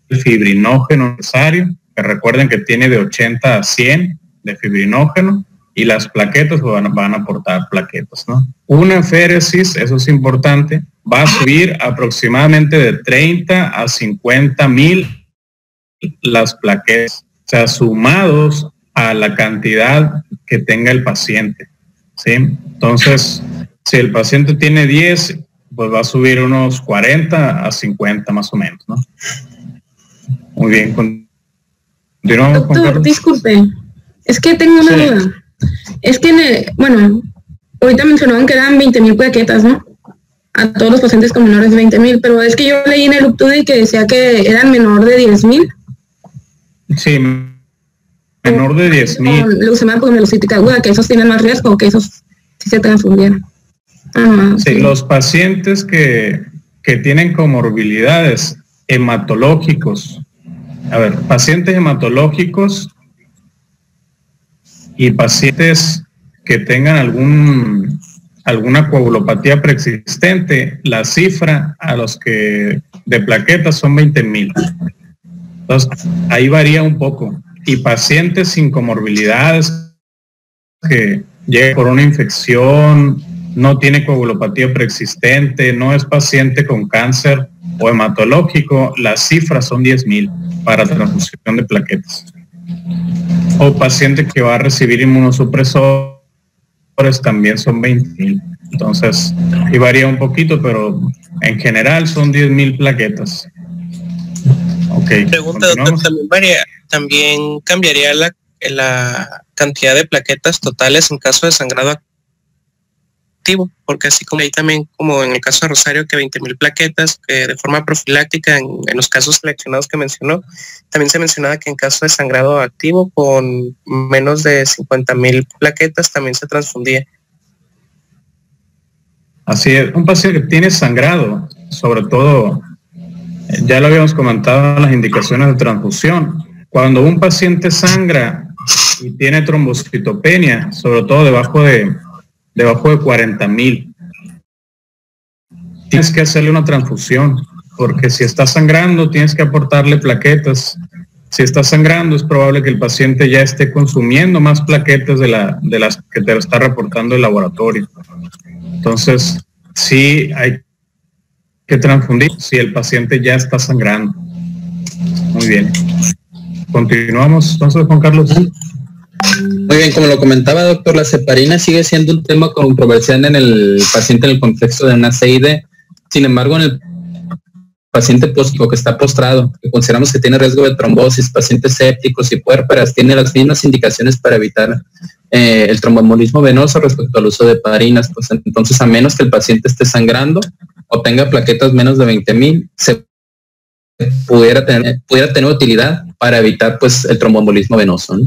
fibrinógeno necesario, que recuerden que tiene de 80 a 100 de fibrinógeno, y las plaquetas van a aportar plaquetas, ¿no? Una enféresis, eso es importante, va a subir aproximadamente de 30 a 50,000 las plaquetas, o sea, sumados a la cantidad que tenga el paciente, ¿sí? Entonces, si el paciente tiene 10, pues va a subir unos 40 a 50 más o menos, ¿no? Muy bien. Continuamos. Doctor, disculpe, es que tengo una duda. Es que, ahorita mencionaron que eran 20,000 plaquetas, ¿no? A todos los pacientes con menores de 20,000, pero es que yo leí en el UPTUDI que decía que eran menor de 10,000. Sí, menor de 10,000. Leucemia polimelocítica aguda, que esos tienen más riesgo, que esos sí se transfundieron. Sí, los pacientes que tienen comorbilidades hematológicos, pacientes hematológicos y pacientes que tengan alguna coagulopatía preexistente, la cifra a los que de plaquetas son 20,000. Entonces, ahí varía un poco. Y pacientes sin comorbilidades que llegan por una infección, no tiene coagulopatía preexistente, no es paciente con cáncer o hematológico, las cifras son 10,000 para transfusión de plaquetas. O paciente que va a recibir inmunosupresores también son 20,000. Entonces, y varía un poquito, pero en general son 10,000 plaquetas. Ok. Pregunta, doctor, también cambiaría la cantidad de plaquetas totales en caso de sangrado activo, porque así como ahí también, como en el caso de Rosario, que 20,000 plaquetas, que de forma profiláctica en los casos seleccionados que mencionó, también se mencionaba que en caso de sangrado activo con menos de 50,000 plaquetas también se transfundía. Así es, un paciente que tiene sangrado, sobre todo, ya lo habíamos comentado en las indicaciones de transfusión, cuando un paciente sangra y tiene trombocitopenia, sobre todo debajo de 40,000, tienes que hacerle una transfusión, porque si está sangrando tienes que aportarle plaquetas. Si está sangrando es probable que el paciente ya esté consumiendo más plaquetas de las que te está reportando el laboratorio. Entonces, sí hay que transfundir si el paciente ya está sangrando. Muy bien. Continuamos entonces, Juan Carlos. Muy bien, como lo comentaba, doctor, la heparina sigue siendo un tema controversial en el paciente en el contexto de una CID. Sin embargo, en el paciente pósico que está postrado, que consideramos que tiene riesgo de trombosis, pacientes sépticos y puérperas, tiene las mismas indicaciones para evitar el tromboembolismo venoso respecto al uso de heparinas. Pues entonces, a menos que el paciente esté sangrando o tenga plaquetas menos de 20,000, se pudiera tener utilidad para evitar pues el tromboembolismo venoso, ¿no?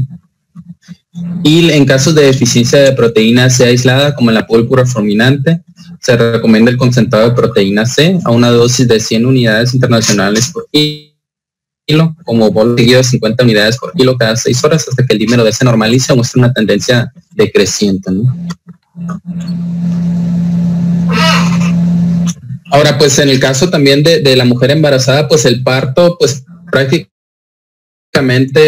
Y en casos de deficiencia de proteína C aislada, como en la púrpura fulminante, se recomienda el concentrado de proteína C a una dosis de 100 unidades internacionales por kilo, como bolo seguido de 50 unidades por kilo cada 6 horas, hasta que el dímero D se normalice o muestre una tendencia decreciente, ¿no? Ahora, pues en el caso también de la mujer embarazada, pues el parto, pues prácticamente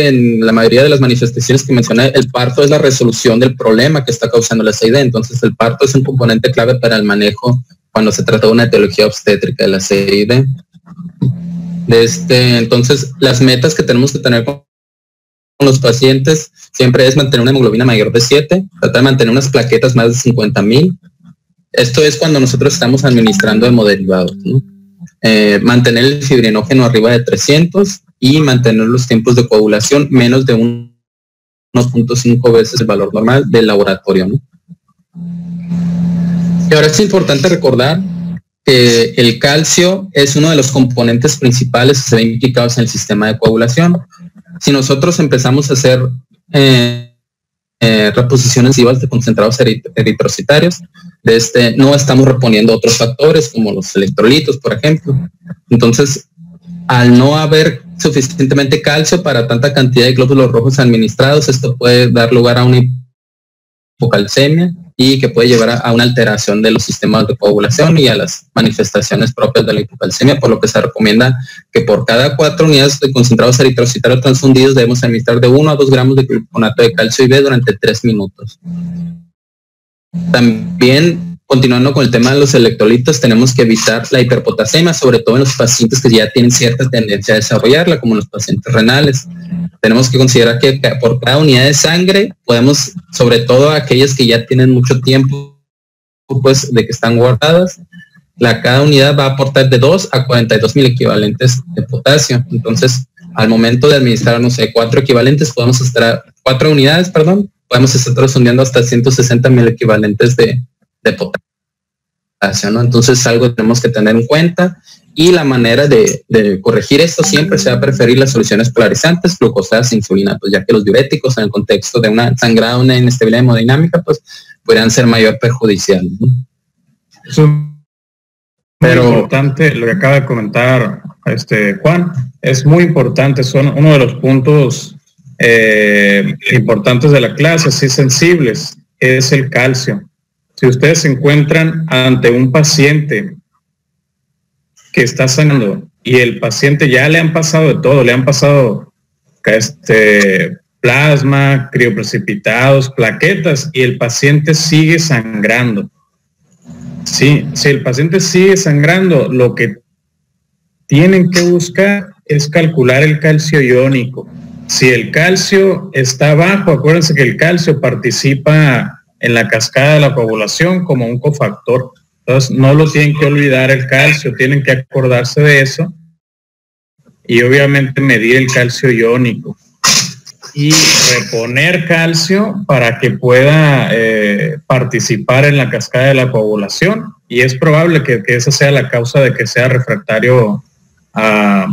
en la mayoría de las manifestaciones que mencioné, el parto es la resolución del problema que está causando la CID. Entonces el parto es un componente clave para el manejo cuando se trata de una etiología obstétrica de la CID. Entonces las metas que tenemos que tener con los pacientes siempre es mantener una hemoglobina mayor de 7, tratar de mantener unas plaquetas más de 50,000. Esto es cuando nosotros estamos administrando hemoderivados, ¿no? Mantener el fibrinógeno arriba de 300 y mantener los tiempos de coagulación menos de 1.5 veces el valor normal del laboratorio, ¿no? Y ahora es importante recordar que el calcio es uno de los componentes principales que se ven implicados en el sistema de coagulación. Si nosotros empezamos a hacer reposiciones masivas de concentrados eritrocitarios, no estamos reponiendo otros factores como los electrolitos, por ejemplo. Entonces, al no haber suficientemente calcio para tanta cantidad de glóbulos rojos administrados, esto puede dar lugar a una hipocalcemia y que puede llevar a una alteración de los sistemas de coagulación y a las manifestaciones propias de la hipocalcemia, por lo que se recomienda que por cada 4 unidades de concentrados eritrocitados transfundidos debemos administrar de 1 a 2 gramos de gluconato de calcio IV durante 3 minutos. También, continuando con el tema de los electrolitos, tenemos que evitar la hiperpotasemia, sobre todo en los pacientes que ya tienen cierta tendencia a desarrollarla, como los pacientes renales. Tenemos que considerar que por cada unidad de sangre podemos, sobre todo aquellas que ya tienen mucho tiempo pues de que están guardadas, cada unidad va a aportar de 2 a 42,000 equivalentes de potasio. Entonces, al momento de administrar, no sé, 4 equivalentes, podemos estar 4 unidades, perdón, podemos estar transfundiendo hasta 160,000 equivalentes de potasio, ¿no? Entonces, algo tenemos que tener en cuenta. Y la manera de corregir esto siempre se va a preferir las soluciones polarizantes, glucosadas e insulina, pues ya que los diuréticos en el contexto de una sangrado, una inestabilidad hemodinámica, pues podrían ser mayor perjudicial, ¿no? Eso es muy importante lo que acaba de comentar Juan, es muy importante, son uno de los puntos importantes de la clase, así sensibles, es el calcio. Si ustedes se encuentran ante un paciente que está sanando y el paciente ya le han pasado de todo, le han pasado plasma, crioprecipitados, plaquetas, y el paciente sigue sangrando. Sí, si el paciente sigue sangrando, lo que tienen que buscar es calcular el calcio iónico. Si el calcio está bajo, acuérdense que el calcio participa en la cascada de la coagulación como un cofactor. Entonces, no lo tienen que olvidar el calcio, tienen que acordarse de eso y obviamente medir el calcio iónico y reponer calcio para que pueda participar en la cascada de la coagulación, y es probable que esa sea la causa de que sea refractario a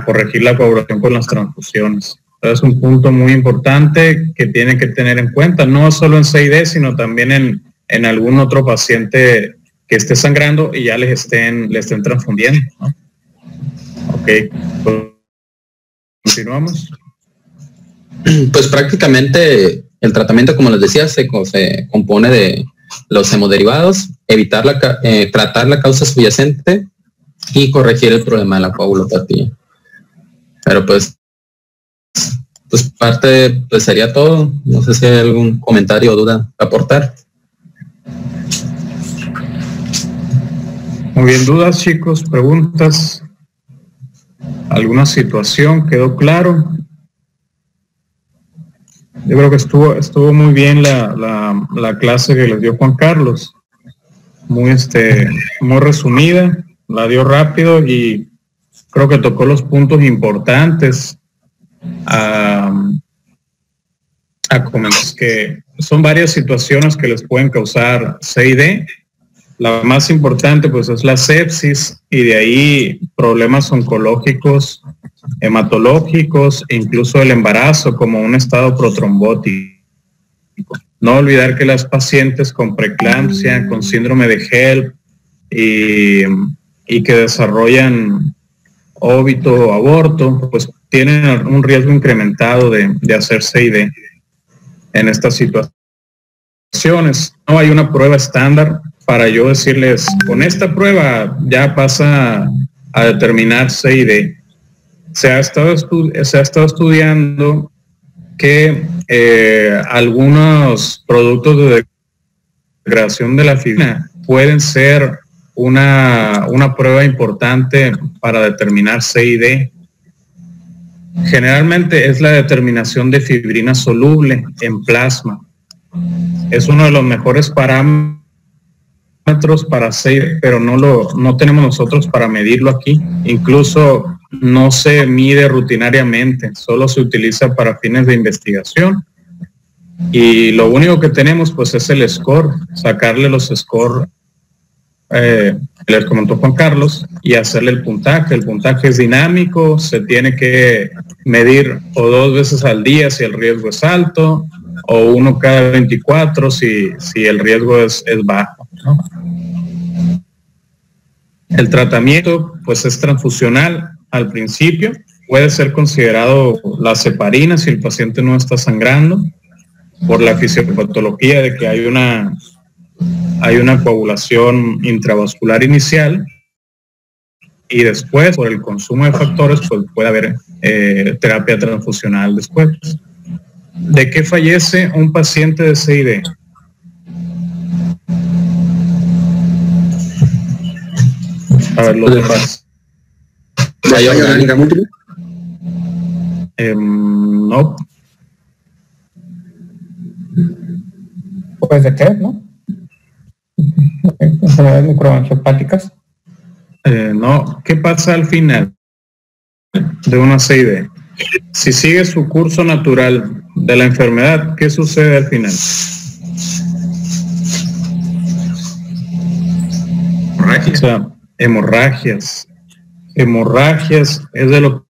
corregir la coagulación con las transfusiones. Entonces, es un punto muy importante que tienen que tener en cuenta, no solo en CID, sino también en algún otro paciente que esté sangrando y ya le estén transfundiendo, ¿no? Ok, continuamos. Pues prácticamente el tratamiento, como les decía, se compone de los hemoderivados, tratar la causa subyacente y corregir el problema de la coagulopatía. Pero pues parte sería todo. No sé si hay algún comentario o duda a aportar. Muy bien, dudas, chicos, preguntas, alguna situación, ¿quedó claro? Yo creo que estuvo muy bien la clase que les dio Juan Carlos, muy resumida, la dio rápido y creo que tocó los puntos importantes a comentar, que son varias situaciones que les pueden causar CID. La más importante pues es la sepsis, y de ahí problemas oncológicos, hematológicos e incluso el embarazo como un estado protrombótico. No olvidar que las pacientes con preeclampsia, con síndrome de HELP y que desarrollan óbito o aborto, pues tienen un riesgo incrementado de hacer CID en estas situaciones. No hay una prueba estándar para yo decirles, con esta prueba ya pasa a determinar CID. Se ha estado estudiando que algunos productos de degradación de la fibrina pueden ser una prueba importante para determinar CID. Generalmente es la determinación de fibrina soluble en plasma. Es uno de los mejores parámetros para CID, pero no tenemos nosotros para medirlo aquí. Incluso no se mide rutinariamente, solo se utiliza para fines de investigación. Y lo único que tenemos pues es el score, sacarle los scores, les comentó Juan Carlos, y hacerle el puntaje. El puntaje es dinámico, se tiene que medir o 2 veces al día si el riesgo es alto, o 1 cada 24 si el riesgo es bajo, ¿no? El tratamiento pues es transfusional al principio, puede ser considerado la heparina si el paciente no está sangrando, por la fisiopatología de que hay una coagulación intravascular inicial, y después por el consumo de factores pues puede haber terapia transfusional después. ¿De qué fallece un paciente de CID? A ver, los demás. ¿Falla orgánica múltiple? No. Pues de TED, ¿no? Enfermedades microangiopáticas. No. ¿Qué pasa al final de una CID? Si sigue su curso natural de la enfermedad, ¿qué sucede al final? O sea, hemorragias. Hemorragias es de lo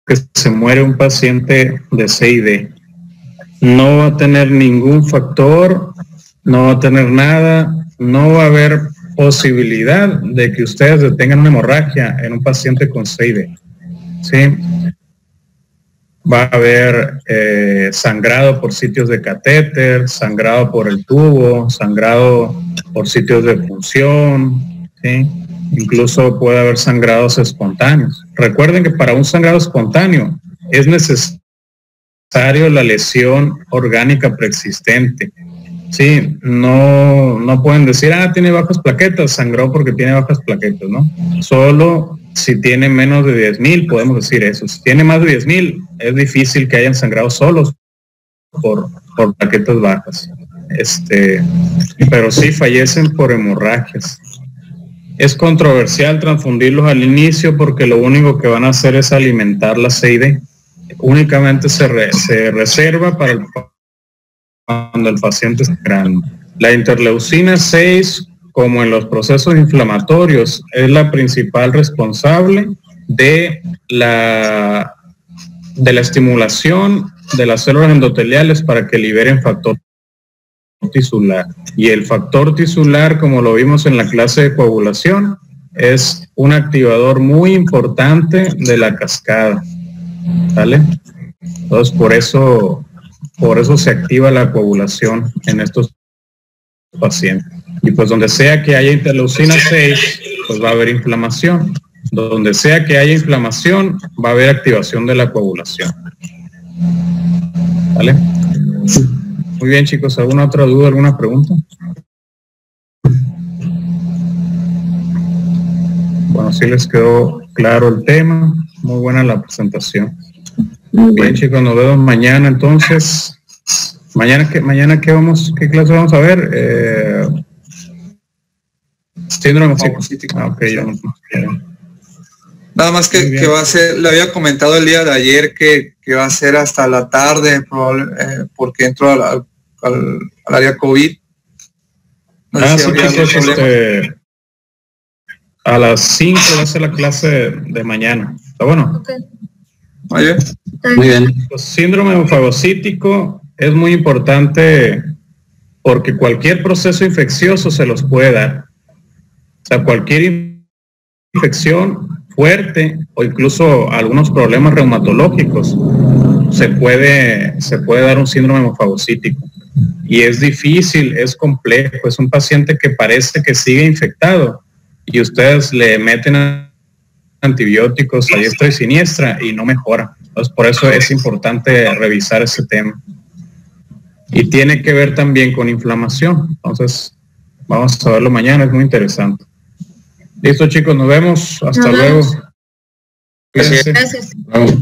que se muere un paciente de CID. No va a tener ningún factor, no va a tener nada, no va a haber posibilidad de que ustedes detengan una hemorragia en un paciente con CID. ¿Sí? Va a haber sangrado por sitios de catéter, sangrado por el tubo, sangrado por sitios de punción, ¿sí? Incluso puede haber sangrados espontáneos. Recuerden que para un sangrado espontáneo es necesario la lesión orgánica preexistente. Sí, no pueden decir, tiene bajas plaquetas, sangró porque tiene bajas plaquetas, ¿no? Solo si tiene menos de 10,000 podemos decir eso. Si tiene más de 10,000, es difícil que hayan sangrado solos por plaquetas bajas. Pero sí fallecen por hemorragias. Es controversial transfundirlos al inicio porque lo único que van a hacer es alimentar la CID. Únicamente se reserva para cuando el paciente es grande. La interleucina 6, como en los procesos inflamatorios, es la principal responsable de la estimulación de las células endoteliales para que liberen factor tisular. Y el factor tisular, como lo vimos en la clase de coagulación, es un activador muy importante de la cascada. ¿Vale? Entonces, por eso se activa la coagulación en estos pacientes. Y pues donde sea que haya interleucina 6, pues va a haber inflamación. Donde sea que haya inflamación, va a haber activación de la coagulación. ¿Vale? Muy bien, chicos. ¿Alguna otra duda, alguna pregunta? Bueno, sí les quedó claro el tema. Muy buena la presentación. Bien, chicos, nos vemos mañana entonces. Mañana qué clase vamos a ver? Síndrome fagocítico. Okay, Nada más que va a ser, le había comentado el día de ayer que va a ser hasta la tarde, porque entro al área COVID. No sé si chicos, a las 5 va a ser la clase de mañana. ¿Está bueno? Okay. Muy bien. El síndrome fagocítico es muy importante porque cualquier proceso infeccioso se los puede dar. O sea, cualquier infección fuerte o incluso algunos problemas reumatológicos se puede dar un síndrome fagocítico. Y es difícil, es complejo, es un paciente que parece que sigue infectado y ustedes le meten antibióticos a diestra y siniestra y no mejora. Entonces, por eso es importante revisar ese tema. Y tiene que ver también con inflamación. Entonces, vamos a verlo mañana, es muy interesante. Listo, chicos, nos vemos. Hasta luego. Gracias. Vamos.